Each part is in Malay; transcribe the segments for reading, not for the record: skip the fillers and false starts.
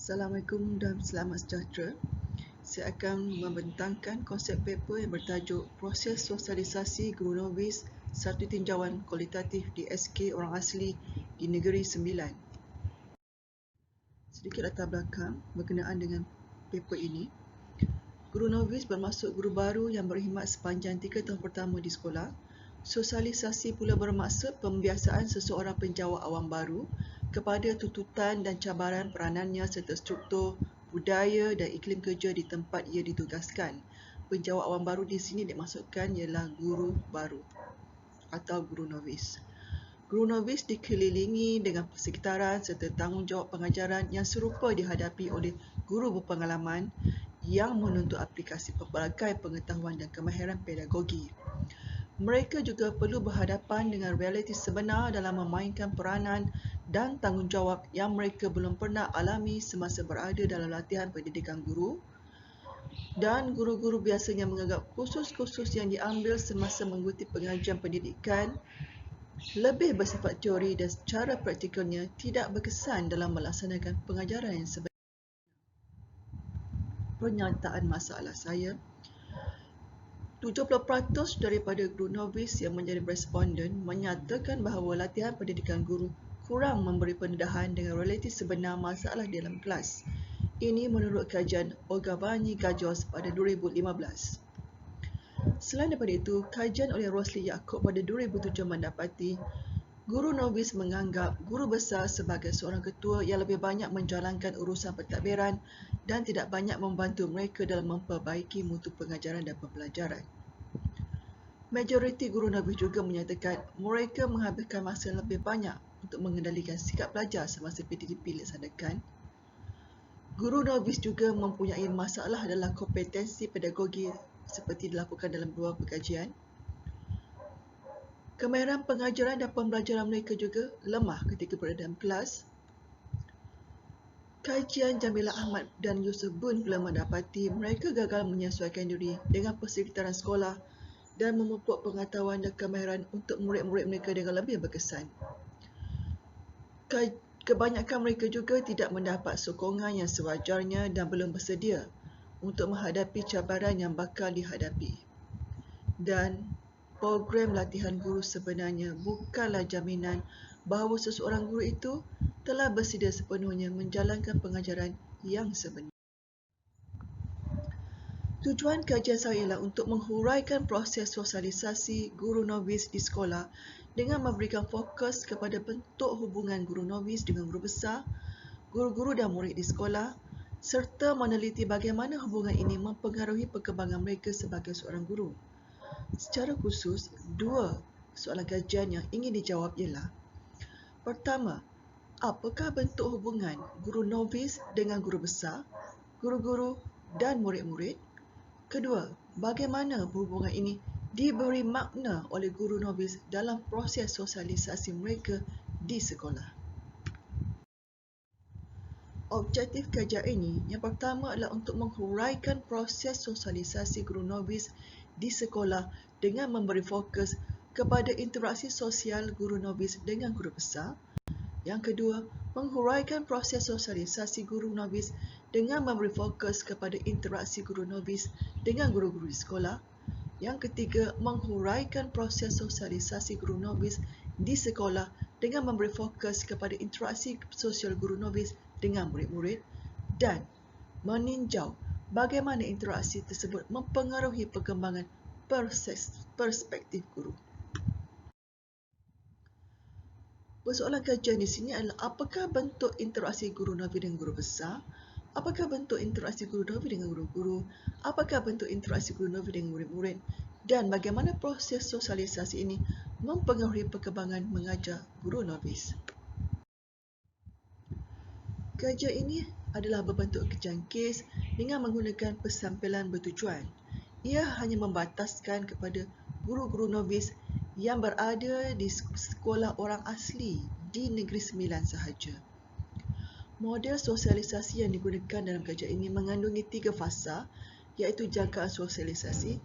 Assalamualaikum dan selamat sejahtera. Saya akan membentangkan konsep paper yang bertajuk Proses Sosialisasi Guru Novis Satu Tinjauan Kualitatif di SK Orang Asli di Negeri Sembilan. Sedikit latar belakang berkenaan dengan paper ini. Guru novis bermaksud guru baru yang berkhidmat sepanjang 3 tahun pertama di sekolah. Sosialisasi pula bermaksud pembiasaan seseorang penjawat awam baru kepada tuntutan dan cabaran peranannya serta struktur, budaya dan iklim kerja di tempat ia ditugaskan. Penjawat awam baru di sini dimaksudkan ialah guru baru atau guru novis. Guru novis dikelilingi dengan persekitaran serta tanggungjawab pengajaran yang serupa dihadapi oleh guru berpengalaman yang menuntut aplikasi pelbagai pengetahuan dan kemahiran pedagogi. Mereka juga perlu berhadapan dengan realiti sebenar dalam memainkan peranan dan tanggungjawab yang mereka belum pernah alami semasa berada dalam latihan pendidikan guru, dan guru-guru biasanya menganggap kursus-kursus yang diambil semasa mengikuti pengajian pendidikan lebih bersifat teori dan secara praktikalnya tidak berkesan dalam melaksanakan pengajaran yang sebenar. Pernyataan masalah saya, 70% daripada guru novis yang menjadi responden menyatakan bahawa latihan pendidikan guru kurang memberi pendedahan dengan realiti sebenar masalah dalam kelas. Ini menurut kajian Ogavani Gajos pada 2015. Selain daripada itu, kajian oleh Rosli Yaakob pada 2007 mendapati guru novis menganggap guru besar sebagai seorang ketua yang lebih banyak menjalankan urusan pentadbiran dan tidak banyak membantu mereka dalam memperbaiki mutu pengajaran dan pembelajaran. Majoriti guru novis juga menyatakan mereka menghabiskan masa lebih banyak untuk mengendalikan sikap pelajar semasa PDDP dilaksanakan. Guru novis juga mempunyai masalah dalam kompetensi pedagogi seperti dilaporkan dalam beberapa kajian. Kemahiran pengajaran dan pembelajaran mereka juga lemah ketika berada dalam kelas. Kajian Jamilah Ahmad dan Yusuf Bun pula mendapati mereka gagal menyesuaikan diri dengan persekitaran sekolah dan memupuk pengetahuan dan kemahiran untuk murid-murid mereka dengan lebih berkesan. Kebanyakan mereka juga tidak mendapat sokongan yang sewajarnya dan belum bersedia untuk menghadapi cabaran yang bakal dihadapi. Dan program latihan guru sebenarnya bukanlah jaminan bahawa seseorang guru itu telah bersedia sepenuhnya menjalankan pengajaran yang sebenar. Tujuan kajian saya ialah untuk menghuraikan proses sosialisasi guru novis di sekolah dengan memberikan fokus kepada bentuk hubungan guru novis dengan guru besar, guru-guru dan murid di sekolah, serta meneliti bagaimana hubungan ini mempengaruhi perkembangan mereka sebagai seorang guru. Secara khusus, dua soalan kajian yang ingin dijawab ialah: pertama, apakah bentuk hubungan guru novis dengan guru besar, guru-guru dan murid-murid? Kedua, bagaimana hubungan ini diberi makna oleh guru novis dalam proses sosialisasi mereka di sekolah? Objektif kajian ini yang pertama adalah untuk menghuraikan proses sosialisasi guru novis di sekolah dengan memberi fokus kepada interaksi sosial guru novis dengan guru besar. Yang kedua, menghuraikan proses sosialisasi guru novis dengan memberi fokus kepada interaksi guru novis dengan guru-guru di sekolah. Yang ketiga, menghuraikan proses sosialisasi guru novis di sekolah dengan memberi fokus kepada interaksi sosial guru novis dengan murid-murid dan meninjau bagaimana interaksi tersebut mempengaruhi perkembangan perspektif guru. Persoalan kajian di sini adalah apakah bentuk interaksi guru novis dengan guru besar, apakah bentuk interaksi guru novis dengan guru-guru, apakah bentuk interaksi guru novis dengan murid-murid, dan bagaimana proses sosialisasi ini mempengaruhi perkembangan mengajar guru novis. Kajian ini adalah berbentuk kajian kes dengan menggunakan persampilan bertujuan. Ia hanya membataskan kepada guru-guru novis yang berada di sekolah orang asli di Negeri Sembilan sahaja. Model sosialisasi yang digunakan dalam kajian ini mengandungi 3 fasa, iaitu jangkaan sosialisasi,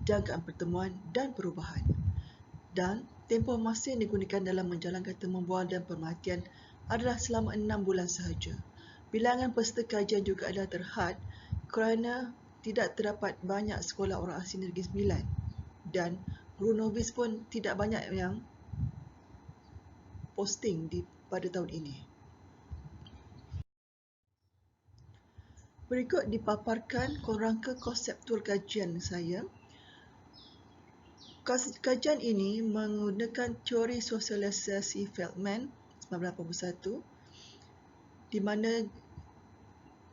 jangkaan pertemuan dan perubahan. Dan tempoh masa yang digunakan dalam menjalankan temu bual dan pemerhatian adalah selama 6 bulan sahaja. Bilangan peserta kajian juga adalah terhad kerana tidak terdapat banyak sekolah orang asing Negeri Sembilan dan guru novis pun tidak banyak yang posting pada tahun ini. Berikut dipaparkan kerangka konseptual kajian saya. Kajian ini menggunakan teori sosialisasi Feldman 1981 di mana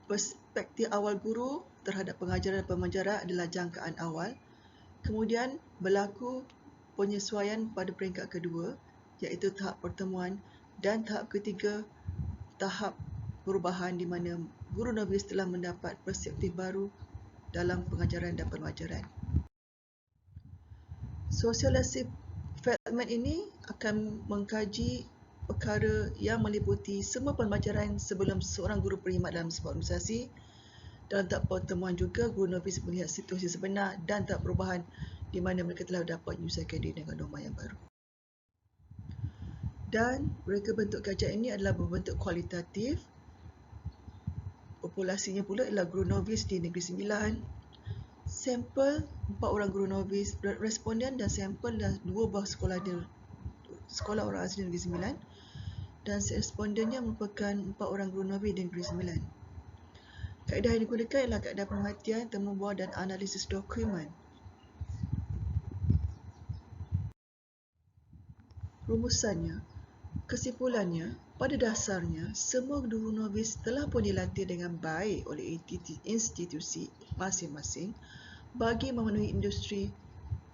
perspektif awal guru terhadap pengajaran dan pembelajaran adalah jangkaan awal. Kemudian berlaku penyesuaian pada peringkat kedua iaitu tahap pertemuan dan tahap ketiga tahap perubahan di mana guru novis telah mendapat perspektif baru dalam pengajaran dan pembelajaran. Sosialisasi Feldman ini akan mengkaji perkara yang meliputi semua pembelajaran sebelum seorang guru berkhidmat dalam sebuah organisasi. Dalam tahap pertemuan juga, guru novis melihat situasi sebenar dan tahap perubahan di mana mereka telah dapat menyesuaikan diri dengan norma yang baru. Dan mereka bentuk kajian ini adalah berbentuk kualitatif. Populasinya pula adalah guru novis di Negeri Sembilan. Sampel 4 orang guru novis responden dan sampel dah 2 buah sekolah orang asli Negeri Sembilan dan respondennya merupakan 4 orang guru novis di Negeri Sembilan. Kaedah yang digunakan ialah kaedah pemerhatian, temu buah dan analisis dokumen. Rumusannya, kesimpulannya, pada dasarnya, semua guru novis telah pun dilatih dengan baik oleh institusi masing-masing bagi memenuhi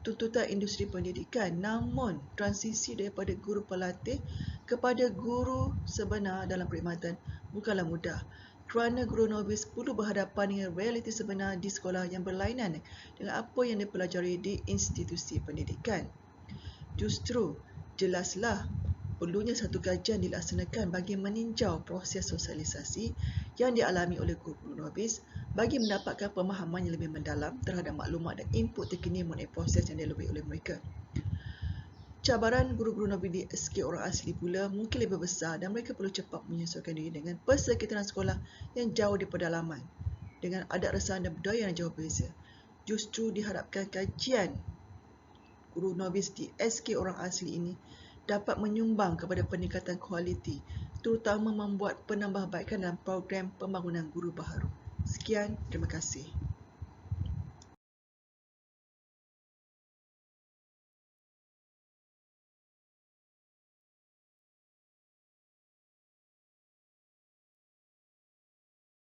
tuntutan industri pendidikan. Namun, transisi daripada guru pelatih kepada guru sebenar dalam perkhidmatan bukanlah mudah kerana guru novis perlu berhadapan dengan realiti sebenar di sekolah yang berlainan dengan apa yang dipelajari di institusi pendidikan. Justru, jelaslah perlunya satu kajian dilaksanakan bagi meninjau proses sosialisasi yang dialami oleh guru novis bagi mendapatkan pemahaman yang lebih mendalam terhadap maklumat dan input terkini mengenai proses yang dilalui oleh mereka. Cabaran guru-guru novis di SK orang asli pula mungkin lebih besar dan mereka perlu cepat menyesuaikan diri dengan persekitaran sekolah yang jauh di pedalaman dengan adat resahan dan budaya yang jauh berbeza. Justru diharapkan kajian guru novis di SK orang asli ini dapat menyumbang kepada peningkatan kualiti, terutama membuat penambahbaikan dalam program pembangunan guru baharu. Sekian, terima kasih.